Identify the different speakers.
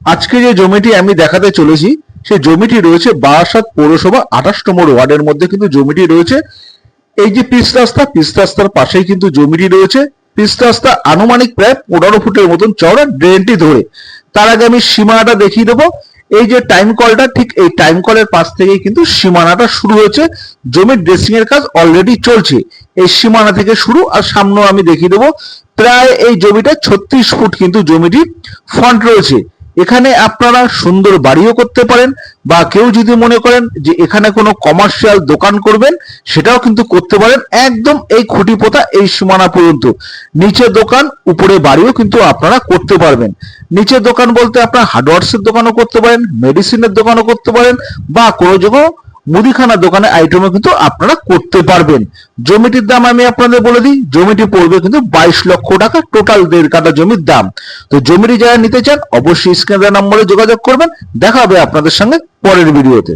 Speaker 1: আজকে যে জমিটি আমি দেখাতে চলেছি সেই জমিটি রয়েছে বারাসাত পৌরসভা 28 নম্বর ওয়ার্ডের মধ্যে কিন্তু জমিটি রয়েছে। এই যে পিচ রাস্তার পাশেই কিন্তু জমিটি রয়েছে। পিচ রাস্তা আনুমানিক প্রায় 15 ফুটের মতন চওড়া ড্রেনটি ধরে। তার আগে আমি সীমানাটা দেখিয়ে দেবো। এই যে টাইম কলটা, ঠিক এই টাইম কলের পাশ থেকেই কিন্তু সীমানাটা শুরু হয়েছে। জমির ড্রেসিং এর কাজ অলরেডি চলছে। এই সীমানা থেকে শুরু, আর সামনেও আমি দেখিয়ে দেবো। প্রায় এই জমিটা 36 ফুট কিন্তু জমিটি ফ্রন্ট রয়েছে। এখানে আপনারা সুন্দর বাড়িও করতে পারেন, বা কেউ যদি মনে করেন যে এখানে কোনো কমার্শিয়াল দোকান করবেন, সেটাও কিন্তু করতে পারেন। একদম এই খুঁটি পোতা এই সীমানা পর্যন্ত নিচে দোকান, উপরে বাড়িও কিন্তু আপনারা করতে পারবেন। নিচে দোকান বলতে আপনার হার্ডওয়ার্সের দোকানও করতে পারেন, মেডিসিনের দোকানও করতে পারেন, বা কোনো জায়গায় মুদিখানা দোকানে আইটেমও কিন্তু আপনারা করতে পারবেন। জমিটির দাম আমি আপনাদের বলে দিই, জমিটি পড়বে কিন্তু 22 লক্ষ টাকা, টোটাল 1.5 কাঠা জমির দাম। তো জমিটি যারা নিতে চান অবশ্যই স্ক্রিনে দেওয়া নম্বরে যোগাযোগ করবেন। দেখা হবে আপনাদের সঙ্গে পরের ভিডিওতে।